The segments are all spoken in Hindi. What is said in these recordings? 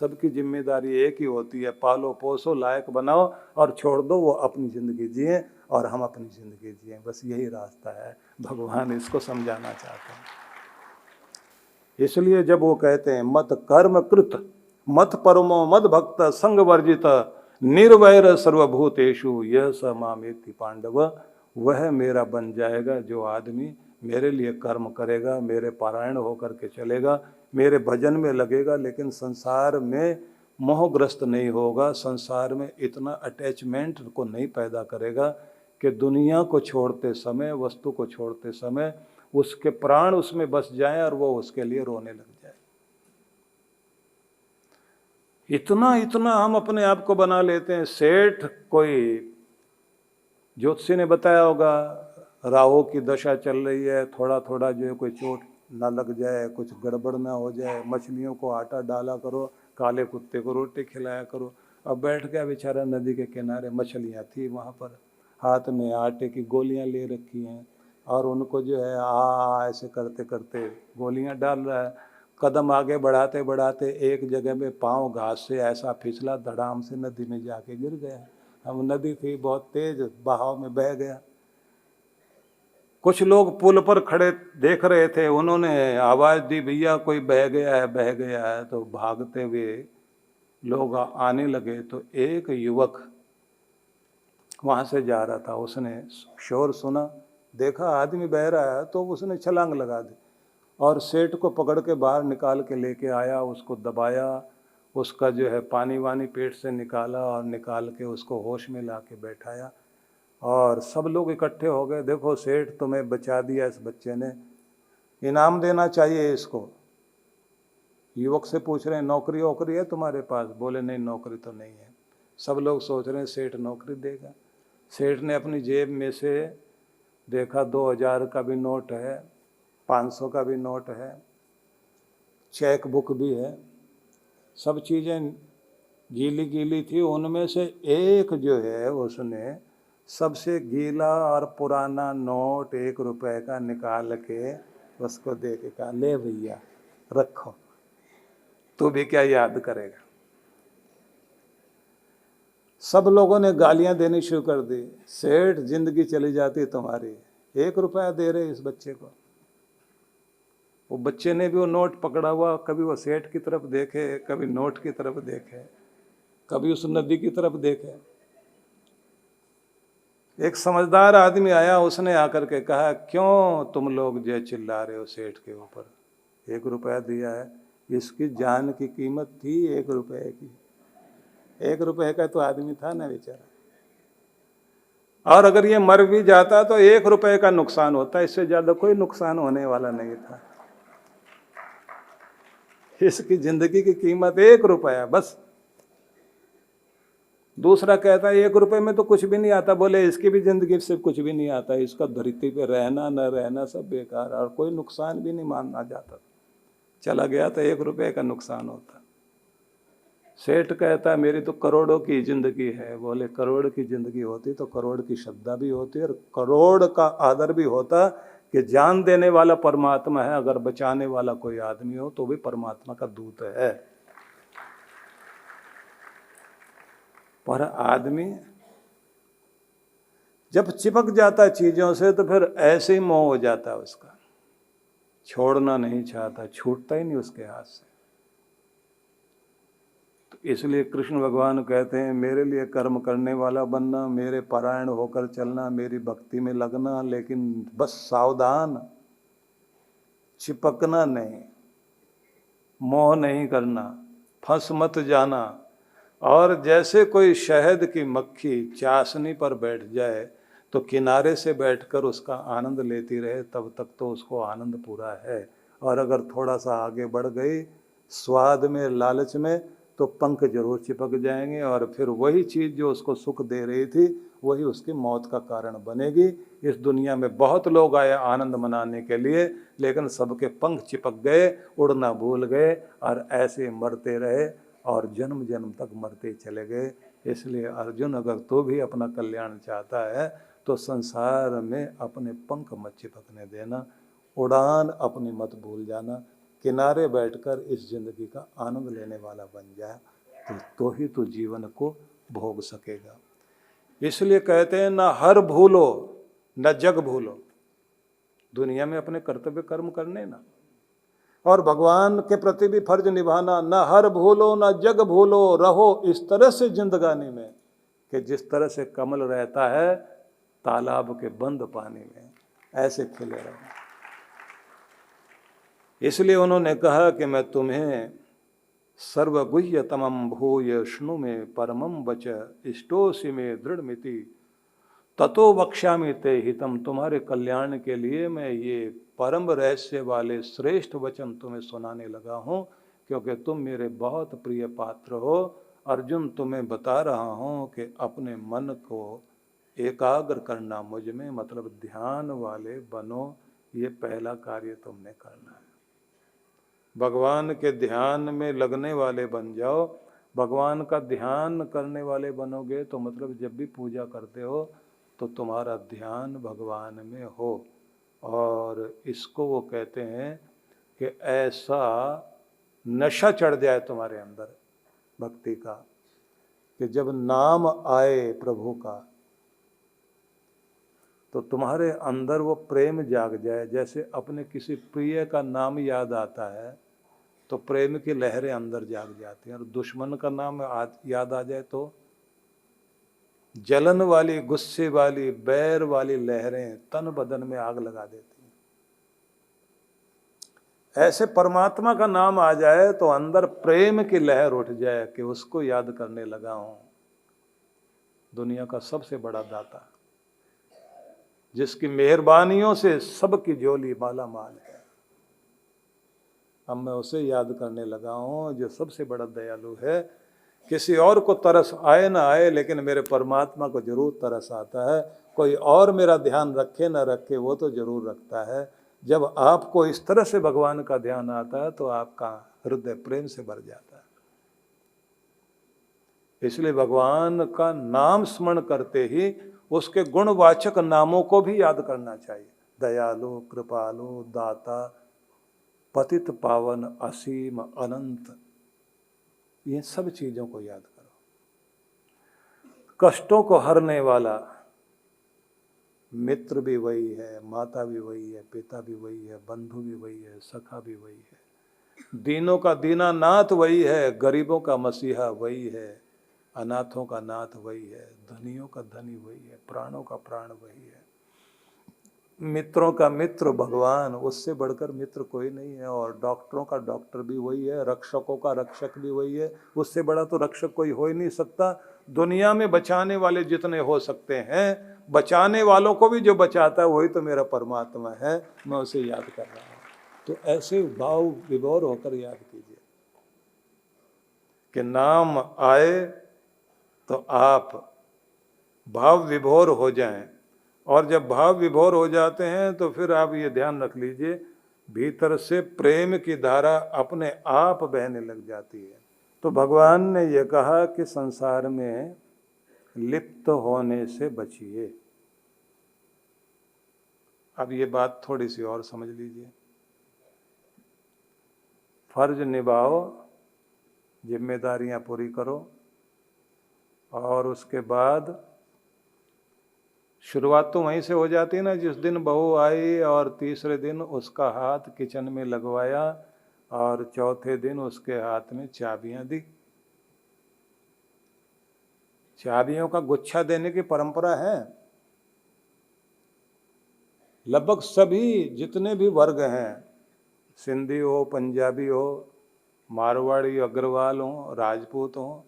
सबकी जिम्मेदारी एक ही होती है, पालो पोसो लायक बनाओ और छोड़ दो वो अपनी ज़िंदगी जिए और हम अपनी ज़िंदगी जिए। बस यही रास्ता है, भगवान इसको समझाना चाहते हैं। इसलिए जब वो कहते हैं मत कर्म कृत मत परमो मद भक्त संग वर्जित निर्वैर सर्वभूतेषु यह स मामेति पांडव, वह मेरा बन जाएगा जो आदमी मेरे लिए कर्म करेगा, मेरे पारायण होकर के चलेगा, मेरे भजन में लगेगा, लेकिन संसार में मोहग्रस्त नहीं होगा, संसार में इतना अटैचमेंट को नहीं पैदा करेगा कि दुनिया को छोड़ते समय, वस्तु को छोड़ते समय उसके प्राण उसमें बस जाएं और वो उसके लिए रोने लग जाए। इतना इतना हम अपने आप को बना लेते हैं। सेठ, कोई ज्योतिषी ने बताया होगा राहु की दशा चल रही है, थोड़ा थोड़ा जो है कोई चोट ना लग जाए, कुछ गड़बड़ ना हो जाए, मछलियों को आटा डाला करो, काले कुत्ते को रोटी खिलाया करो। अब बैठ गया बेचारा नदी के किनारे, मछलियाँ थी वहाँ पर, हाथ में आटे की गोलियाँ ले रखी हैं और उनको जो है ऐसे करते करते गोलियाँ डाल रहा है। कदम आगे बढ़ाते बढ़ाते एक जगह में पाँव घास से ऐसा फिसला, धड़ाम से नदी में जाके गिर गया। अब नदी थी बहुत तेज, बहाव में बह गया। कुछ लोग पुल पर खड़े देख रहे थे, उन्होंने आवाज़ दी भैया कोई बह गया है, बह गया है। तो भागते हुए लोग आने लगे तो एक युवक वहाँ से जा रहा था, उसने शोर सुना, देखा आदमी बह रहा है तो उसने छलांग लगा दी और सेठ को पकड़ के बाहर निकाल के लेके आया, उसको दबाया, उसका जो है पानी वानी पेट से निकाला और निकाल के उसको होश में ला के बैठाया और सब लोग इकट्ठे हो गए। देखो सेठ तुम्हें बचा दिया इस बच्चे ने, इनाम देना चाहिए इसको। युवक से पूछ रहे हैं नौकरी वोकरी है तुम्हारे पास? बोले नहीं नौकरी तो नहीं है। सब लोग सोच रहे हैं सेठ नौकरी देगा। सेठ ने अपनी जेब में से देखा 2000 का भी नोट है, 500 का भी नोट है, चेक बुक भी है, सब चीज़ें गीली गीली थी। उनमें से एक जो है उसने सबसे गीला और पुराना नोट 1 रुपए का निकाल के उसको दे के कहा ले भैया रखो, तू भी क्या याद करेगा। सब लोगों ने गालियां देनी शुरू कर दी, सेठ जिंदगी चली जाती तुम्हारी, 1 रुपया दे रहे इस बच्चे को। वो बच्चे ने भी वो नोट पकड़ा हुआ, कभी वो सेठ की तरफ देखे, कभी नोट की तरफ देखे, कभी उस नदी की तरफ देखे। एक समझदार आदमी आया, उसने आकर के कहा क्यों तुम लोग जो चिल्ला रहे हो सेठ के ऊपर, 1 रुपया दिया है, इसकी जान की कीमत थी 1 रुपये की। 1 रुपये का तो आदमी था ना बेचारा, और अगर ये मर भी जाता तो 1 रुपये का नुकसान होता, इससे ज्यादा कोई नुकसान होने वाला नहीं था। इसकी जिंदगी की कीमत 1 रुपया बस। दूसरा कहता है 1 रुपये में तो कुछ भी नहीं आता। बोले इसकी भी जिंदगी से कुछ भी नहीं आता, इसका धरती पे रहना न रहना सब बेकार, और कोई नुकसान भी नहीं मानना जाता। चला गया तो 1 रुपये का नुकसान होता। सेठ कहता है मेरी तो करोड़ों की जिंदगी है। बोले करोड़ की जिंदगी होती तो करोड़ की श्रद्धा भी होती और करोड़ का आदर भी होता कि जान देने वाला परमात्मा है, अगर बचाने वाला कोई आदमी हो तो भी परमात्मा का दूत है। पर आदमी जब चिपक जाता है चीजों से तो फिर ऐसे ही मोह हो जाता है उसका, छोड़ना नहीं चाहता, छूटता ही नहीं उसके हाथ से। तो इसलिए कृष्ण भगवान कहते हैं मेरे लिए कर्म करने वाला बनना, मेरे पारायण होकर चलना, मेरी भक्ति में लगना, लेकिन बस सावधान, चिपकना नहीं, मोह नहीं करना, फंस मत जाना। और जैसे कोई शहद की मक्खी चाशनी पर बैठ जाए तो किनारे से बैठकर उसका आनंद लेती रहे, तब तक तो उसको आनंद पूरा है। और अगर थोड़ा सा आगे बढ़ गई स्वाद में, लालच में, तो पंख जरूर चिपक जाएंगे और फिर वही चीज़ जो उसको सुख दे रही थी वही उसकी मौत का कारण बनेगी। इस दुनिया में बहुत लोग आए आनंद मनाने के लिए, लेकिन सबके पंख चिपक गए, उड़ना भूल गए और ऐसे मरते रहे और जन्म जन्म तक मरते चले गए। इसलिए अर्जुन, अगर तू भी अपना कल्याण चाहता है तो संसार में अपने पंख मत चिपकने देना, उड़ान अपनी मत भूल जाना। किनारे बैठकर इस जिंदगी का आनंद लेने वाला बन जाए तो ही तो जीवन को भोग सकेगा। इसलिए कहते हैं ना हर भूलो न जग भूलो, दुनिया में अपने कर्तव्य कर्म करने ना, और भगवान के प्रति भी फर्ज निभाना। न हर भूलो न जग भूलो, रहो इस तरह से जिंदगानी में कि जिस तरह से कमल रहता है तालाब के बंद पानी में, ऐसे खिले रहो। इसलिए उन्होंने कहा कि मैं तुम्हें सर्वगुह्यतमं भूय शृणु में परमं वच इष्टोसि में दृढ़मिति ततो वक्ष्यामि ते हितम, तुम्हारे कल्याण के लिए मैं ये परम रहस्य वाले श्रेष्ठ वचन तुम्हें सुनाने लगा हूँ, क्योंकि तुम मेरे बहुत प्रिय पात्र हो। अर्जुन, तुम्हें बता रहा हूँ कि अपने मन को एकाग्र करना मुझ में, मतलब ध्यान वाले बनो, ये पहला कार्य तुमने करना है। भगवान के ध्यान में लगने वाले बन जाओ। भगवान का ध्यान करने वाले बनोगे तो मतलब जब भी पूजा करते हो तो तुम्हारा ध्यान भगवान में हो। और इसको वो कहते हैं कि ऐसा नशा चढ़ जाए तुम्हारे अंदर भक्ति का कि जब नाम आए प्रभु का तो तुम्हारे अंदर वो प्रेम जाग जाए। जैसे अपने किसी प्रिय का नाम याद आता है तो प्रेम की लहरें अंदर जाग जाती हैं, और दुश्मन का नाम याद आ जाए तो जलन वाली, गुस्से वाली, बैर वाली लहरें तन बदन में आग लगा देती हैं। ऐसे परमात्मा का नाम आ जाए तो अंदर प्रेम की लहर उठ जाए कि उसको याद करने लगा हूं, दुनिया का सबसे बड़ा दाता, जिसकी मेहरबानियों से सबकी झोली माला माल है। अब मैं उसे याद करने लगा हूँ जो सबसे बड़ा दयालु है। किसी और को तरस आए ना आए, लेकिन मेरे परमात्मा को जरूर तरस आता है। कोई और मेरा ध्यान रखे ना रखे, वो तो जरूर रखता है। जब आपको इस तरह से भगवान का ध्यान आता है तो आपका हृदय प्रेम से भर जाता है। इसलिए भगवान का नाम स्मरण करते ही उसके गुणवाचक नामों को भी याद करना चाहिए। दयालु, कृपालु, दाता, पतित पावन, असीम, अनंत, ये सब चीजों को याद करो। कष्टों को हरने वाला मित्र भी वही है, माता भी वही है, पिता भी वही है, बंधु भी वही है, सखा भी वही है। दीनों का दीनानाथ वही है, गरीबों का मसीहा वही है, अनाथों का नाथ वही है, धनियों का धनी वही है, प्राणों का प्राण वही है। मित्रों का मित्र भगवान, उससे बढ़कर मित्र कोई नहीं है। और डॉक्टरों का डॉक्टर भी वही है, रक्षकों का रक्षक भी वही है, उससे बड़ा तो रक्षक कोई हो ही नहीं सकता। दुनिया में बचाने वाले जितने हो सकते हैं, बचाने वालों को भी जो बचाता है वही तो मेरा परमात्मा है, मैं उसे याद कर रहा हूँ। तो ऐसे भाव विभोर होकर याद कीजिए कि नाम आए तो आप भाव विभोर हो जाएं। और जब भाव विभोर हो जाते हैं तो फिर आप ये ध्यान रख लीजिए, भीतर से प्रेम की धारा अपने आप बहने लग जाती है। तो भगवान ने यह कहा कि संसार में लिप्त होने से बचिए। अब ये बात थोड़ी सी और समझ लीजिए। फर्ज निभाओ, जिम्मेदारियां पूरी करो, और उसके बाद शुरुआत तो वहीं से हो जाती है ना, जिस दिन बहू आई और तीसरे दिन उसका हाथ किचन में लगवाया और चौथे दिन उसके हाथ में चाबियां दी। चाबियों का गुच्छा देने की परंपरा है। लगभग सभी जितने भी वर्ग हैं, सिंधी हो, पंजाबी हो, मारवाड़ी, अग्रवाल हो, राजपूत हो,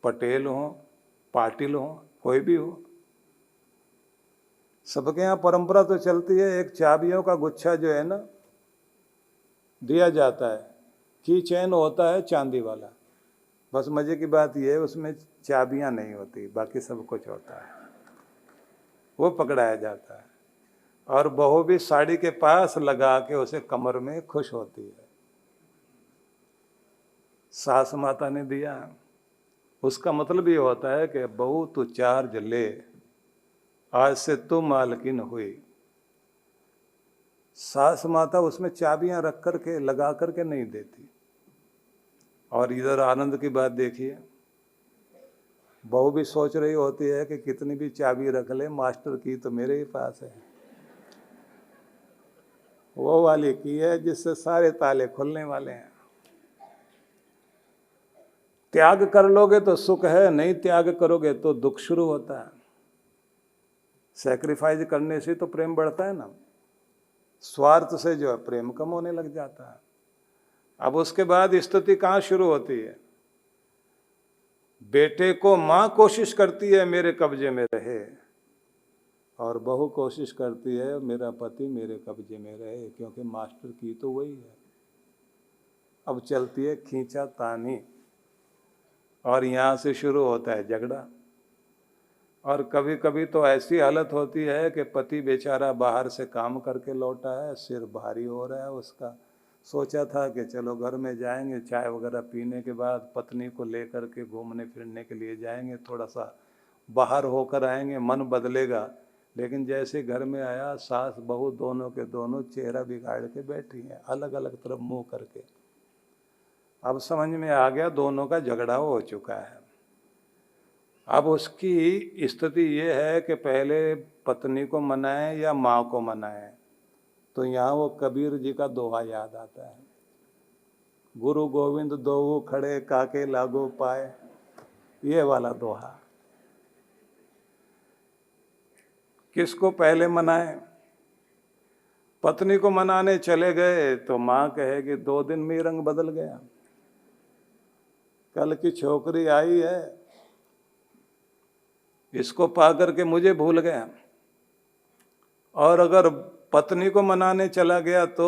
पटेल हो, पाटिल हो, कोई भी हो, सबके यहाँ परंपरा तो चलती है। एक चाबियों का गुच्छा जो है ना दिया जाता है। की चैन होता है चांदी वाला, बस मजे की बात यह है उसमें चाबियां नहीं होती, बाकी सब कुछ होता है, वो पकड़ाया जाता है। और बहू भी साड़ी के पास लगा के उसे कमर में खुश होती है। सास माता ने दिया, उसका मतलब ये होता है कि बहू तू चार्ज ले, आज से तू मालकिन हुई, सास माता उसमें चाबियां रख करके लगा करके नहीं देती। और इधर आनंद की बात देखिए, बहू भी सोच रही होती है कि कितनी भी चाबी रख ले, मास्टर की तो मेरे ही पास है, वो वाली की है जिससे सारे ताले खुलने वाले हैं। त्याग कर लोगे तो सुख है, नहीं त्याग करोगे तो दुख शुरू होता है। सैक्रिफाइस करने से तो प्रेम बढ़ता है ना, स्वार्थ से जो है प्रेम कम होने लग जाता है। अब उसके बाद स्थिति कहाँ शुरू होती है? बेटे को माँ कोशिश करती है मेरे कब्जे में रहे, और बहू कोशिश करती है मेरा पति मेरे कब्जे में रहे, क्योंकि मास्टर की तो वही है। अब चलती है खींचा तानी, और यहाँ से शुरू होता है झगड़ा। और कभी कभी तो ऐसी हालत होती है कि पति बेचारा बाहर से काम करके लौटा है, सिर भारी हो रहा है उसका, सोचा था कि चलो घर में जाएंगे, चाय वगैरह पीने के बाद पत्नी को लेकर के घूमने फिरने के लिए जाएंगे, थोड़ा सा बाहर होकर आएंगे, मन बदलेगा। लेकिन जैसे घर में आया, सास बहू दोनों के दोनों चेहरा बिगाड़ के बैठी हैं, अलग अलग तरफ मुंह करके। अब समझ में आ गया दोनों का झगड़ा हो चुका है। अब उसकी स्थिति ये है कि पहले पत्नी को मनाए या माँ को मनाए। तो यहाँ वो कबीर जी का दोहा याद आता है, गुरु गोविंद दोऊ खड़े काके लागो पाए, ये वाला दोहा। किसको पहले मनाए? पत्नी को मनाने चले गए तो माँ कहेगी 2 दिन में रंग बदल गया, कल की छोकरी आई है, इसको पा करके मुझे भूल गया। और अगर पत्नी को मनाने चला गया तो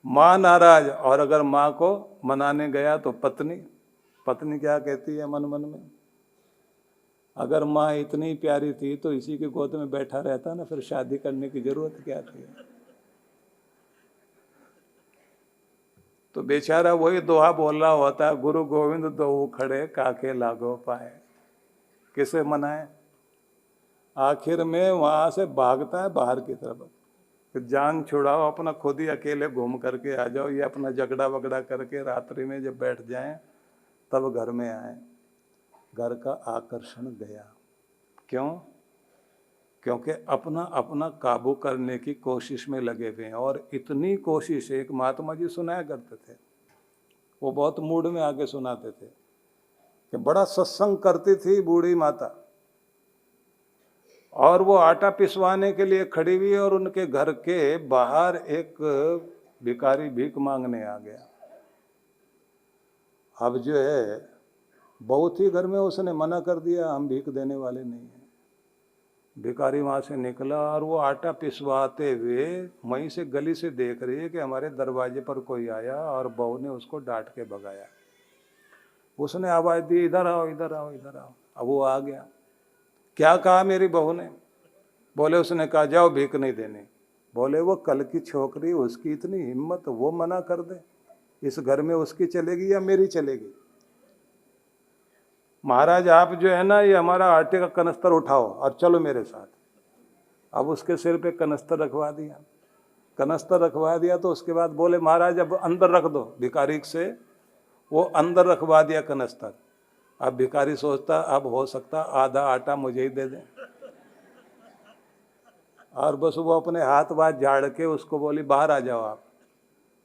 माँ नाराज, और अगर माँ को मनाने गया तो पत्नी क्या कहती है मन मन में, अगर माँ इतनी प्यारी थी तो इसी के गोद में बैठा रहता ना, फिर शादी करने की जरूरत क्या थी। तो बेचारा वही दोहा बोल रहा होता है, गुरु गोविंद दोऊ खड़े काके लागो पाए। किसे मनाए? आखिर में वहां से भागता है बाहर की तरफ, फिर जान छुड़ाओ, अपना खुद ही अकेले घूम करके आ जाओ, ये अपना झगड़ा वगड़ा करके रात्रि में जब बैठ जाएं तब घर में आए। घर का आकर्षण गया। क्यों? क्योंकि अपना अपना काबू करने की कोशिश में लगे हुए हैं। और इतनी कोशिश, एक महात्मा जी सुनाया करते थे, वो बहुत मूड में आके सुनाते थे कि बड़ा सत्संग करती थी बूढ़ी माता, और वो आटा पिसवाने के लिए खड़ी हुई, और उनके घर के बाहर एक भिखारी भीख मांगने आ गया। अब जो है बहुत ही घर में उसने मना कर दिया, हम भीख देने वाले नहीं हैं। भिखारी वहाँ से निकला और वो आटा पिसवाते हुए वहीं से गली से देख रही है कि हमारे दरवाजे पर कोई आया, और बहू ने उसको डांट के भगाया। उसने आवाज़ दी, इधर आओ इधर आओ इधर आओ। अब वो आ गया। क्या कहा मेरी बहू ने? बोले उसने कहा जाओ भीख नहीं देनी। बोले वो कल की छोकरी, उसकी इतनी हिम्मत, वो मना कर दे, इस घर में उसकी चलेगी या मेरी चलेगी? महाराज आप जो है ना, ये हमारा आटे का कनस्तर उठाओ और चलो मेरे साथ। अब उसके सिर पे कनस्तर रखवा दिया। कनस्तर रखवा दिया तो उसके बाद बोले महाराज अब अंदर रख दो। भिखारी से वो अंदर रखवा दिया कनस्तर। अब भिखारी सोचता अब हो सकता आधा आटा मुझे ही दे दें, और बस वो अपने हाथ वाथ झाड़ के उसको बोली बाहर आ जाओ आप।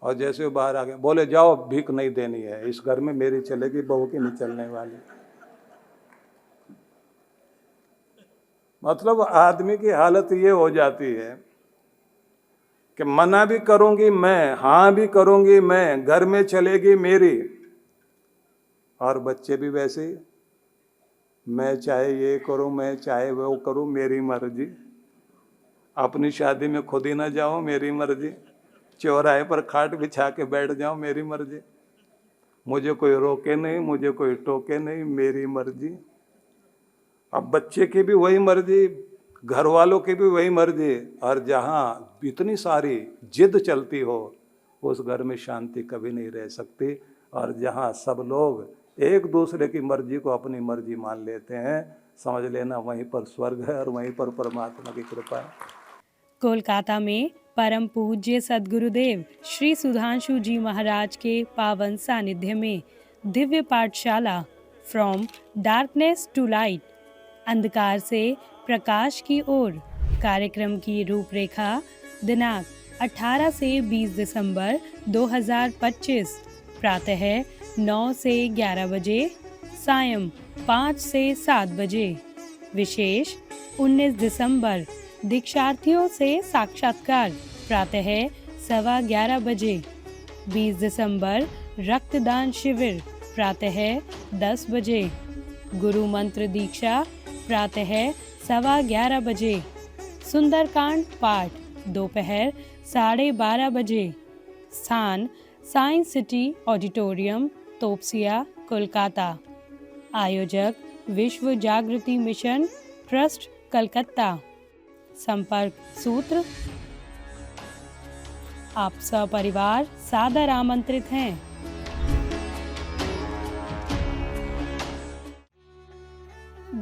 और जैसे वो बाहर आ गए, बोले जाओ भीख नहीं देनी है, इस घर में मेरी चलेगी, बहू की नहीं चलने वाली। मतलब आदमी की हालत ये हो जाती है कि मना भी करूंगी मैं, हाँ भी करूंगी मैं, घर में चलेगी मेरी, और बच्चे भी वैसे ही, मैं चाहे ये करूं, मैं चाहे वो करूं, मेरी मर्जी। अपनी शादी में खुद ही ना जाऊं, मेरी मर्जी। चौराहे पर खाट बिछा के बैठ जाऊं, मेरी मर्जी। मुझे कोई रोके नहीं, मुझे कोई टोके नहीं, मेरी मर्जी। अब बच्चे की भी वही मर्जी, घर वालों की भी वही मर्जी, और जहाँ इतनी सारी जिद चलती हो उस घर में शांति कभी नहीं रह सकती। और जहाँ सब लोग एक दूसरे की मर्जी को अपनी मर्जी मान लेते हैं, समझ लेना वहीं पर स्वर्ग है और वहीं पर परमात्मा की कृपा है। कोलकाता में परम पूज्य सद्गुरुदेव श्री सुधांशु जी महाराज के पावन सानिध्य में दिव्य पाठशाला फ्रॉम डार्कनेस टू लाइट, अंधकार से प्रकाश की ओर कार्यक्रम की रूपरेखा दिनांक 18 से 20 दिसंबर 2025 प्रातः 9 से 11 बजे, सायं 5 से 7 बजे। विशेष 19 दिसंबर दीक्षार्थियों से साक्षात्कार प्रातः 11:15 बजे। 20 दिसंबर रक्तदान शिविर प्रातः 10 बजे। गुरु मंत्र दीक्षा प्रातः 11:15 बजे। सुंदरकांड पाठ दोपहर 12:30 बजे। स्थान science city auditorium, Topsia, Kolkata. आयोजक विश्व जागृति मिशन ट्रस्ट, कलकत्ता। संपर्क सूत्र। आप सपरिवार सादर आमंत्रित हैं।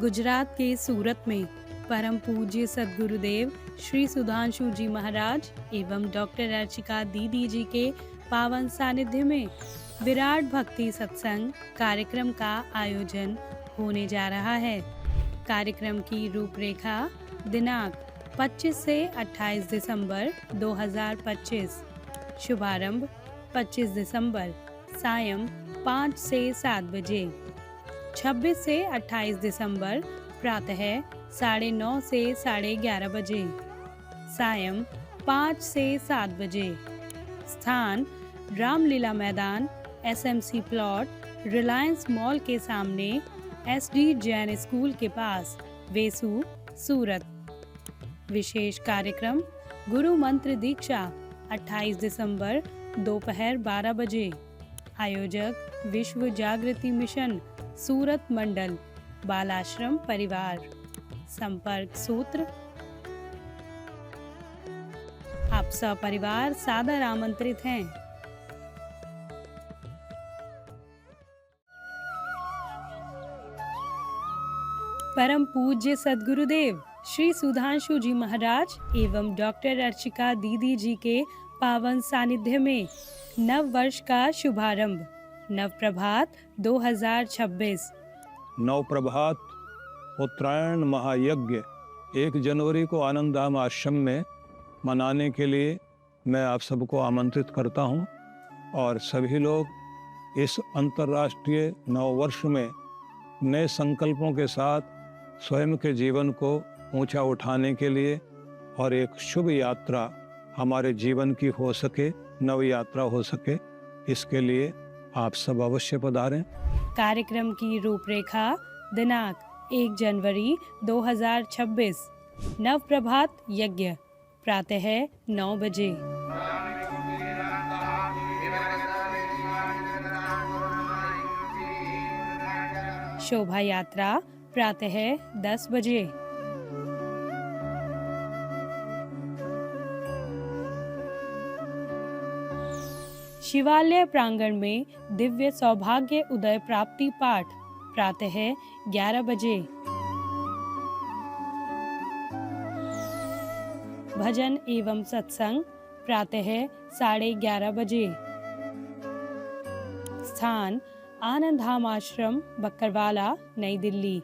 गुजरात के सूरत में परम पूज्य सद्गुरुदेव श्री सुधांशु जी महाराज एवं डॉक्टर अर्चिका दीदी जी के पावन सानिध्य में विराट भक्ति सत्संग कार्यक्रम का आयोजन होने जा रहा है। कार्यक्रम की रूपरेखा दिनांक 25 से 28 दिसंबर 2025। शुभारंभ 25 दिसंबर सायं 5 से 7 बजे। 26 से 28 दिसंबर प्रातः 9:30 से 11:30 बजे, सायं 5 से 7 बजे। स्थान रामलीला मैदान, SMC प्लॉट, रिलायंस मॉल के सामने, SD जैन स्कूल के पास, वेसू, सूरत। विशेष कार्यक्रम गुरु मंत्र दीक्षा 28 दिसंबर दोपहर 12 बजे। आयोजक विश्व जागृति मिशन सूरत मंडल, बालाश्रम परिवार। संपर्क सूत्र। आप सपरिवार सादर आमंत्रित हैं। परम पूज्य सद्गुरुदेव श्री सुधांशु जी महाराज एवं डॉक्टर अर्चिका दीदी जी के पावन सानिध्य में नव वर्ष का शुभारंभ। नव प्रभात 2026। नव प्रभात उत्तरायण महायज्ञ 1 जनवरी को आनंदधाम आश्रम में मनाने के लिए मैं आप सबको आमंत्रित करता हूं और सभी लोग इस अंतर्राष्ट्रीय नव वर्ष में नए संकल्पों के साथ स्वयं के जीवन को ऊंचा उठाने के लिए और एक शुभ यात्रा हमारे जीवन की हो सके, नव यात्रा हो सके, इसके लिए आप सब अवश्य पधारें। कार्यक्रम की रूपरेखा दिनांक 1 जनवरी 2026। नव प्रभात यज्ञ प्रातः 9 बजे। शोभा यात्रा प्रातः 10 बजे। शिवालय प्रांगण में दिव्य सौभाग्य उदय प्राप्ति पाठ प्रातः 11 बजे। भजन एवं सत्संग प्रातः 11:30 बजे। स्थान आनंदधाम आश्रम, बक्करवाला, नई दिल्ली।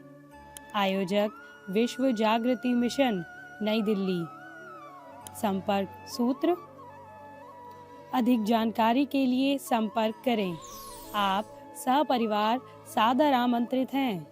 आयोजक विश्व जागृति मिशन, नई दिल्ली। संपर्क सूत्र। अधिक जानकारी के लिए संपर्क करें। आप सपरिवार सादर आमंत्रित हैं।